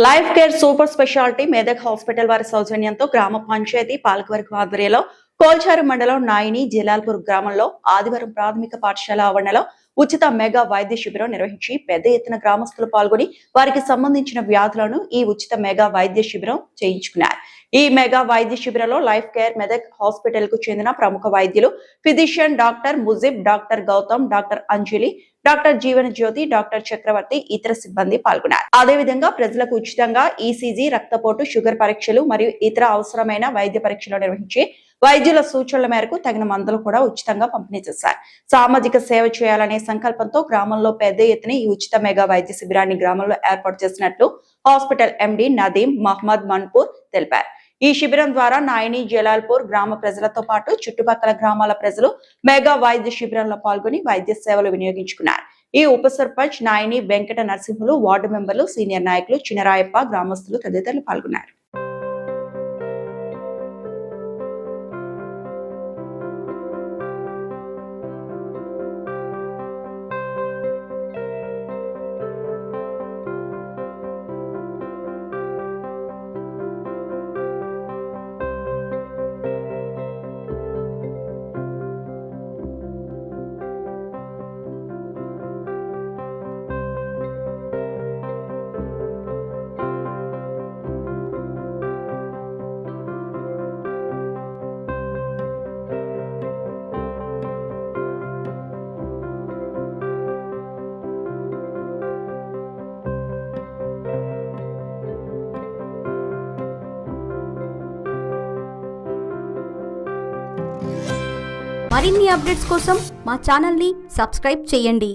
Life care super speciality Medak hospital వారి సౌజన్యంతో గ్రామ పంచాయతీ పాలకవర్గం ఆధ్వర్యంలో కోల్చారు మండలం నాయిని జలాల్పూర్ గ్రామంలో ఆదివారం ప్రాథమిక పాఠశాల ఆవరణలో ఉచిత మెగా వైద్య శిబిరం నిర్వహించి పెద్ద ఎత్తున గ్రామస్తులు పాల్గొని వారికి సంబంధించిన వ్యాధులను ఈ ఉచిత మెగా వైద్య శిబిరం చేయించుకున్నారు. ఈ మెగా వైద్య శిబిరంలో లైఫ్ కేర్ మెదక్ హాస్పిటల్ కు చెందిన ప్రముఖ వైద్యులు physician doctor Mujib, doctor Gautam, doctor Anjali, doctor Jeevana Jyothi, doctor చక్రవర్తి ఇతర సిబ్బంది పాల్గొన్నారు. అదేవిధంగా ప్రజలకు ఉచితంగా ఈసీజీ, రక్తపోటు, షుగర్ పరీక్షలు మరియు ఇతర అవసరమైన వైద్య పరీక్షలు నిర్వహించి వైద్యుల సూచనల మేరకు తగిన మందులు కూడా ఉచితంగా పంపిణీ చేశారు. సామాజిక సేవ చేయాలనే సంకల్పంతో గ్రామంలో పెద్ద ఎత్తున ఈ ఉచిత మెగా వైద్య శిబిరాన్ని గ్రామంలో ఏర్పాటు చేసినట్లు హాస్పిటల్ ఎండి నదీం మహ్మద్ మన్పూర్ తెలిపారు. ఈ శిబిరం ద్వారా నాయని జలాల్పూర్ గ్రామ ప్రజలతో పాటు చుట్టుపక్కల గ్రామాల ప్రజలు మెగా వైద్య శిబిరంలో పాల్గొని వైద్య సేవలు వినియోగించుకున్నారు. ఈ ఉప సర్పంచ్ నాయని వెంకట నరసింహులు, వార్డు మెంబర్లు, సీనియర్ నాయకులు, చినరాయప్ప, గ్రామస్తులు తదితరులు పాల్గొన్నారు. మరిన్ని అప్డేట్స్ కోసం మా ఛానల్ని సబ్స్క్రైబ్ చేయండి.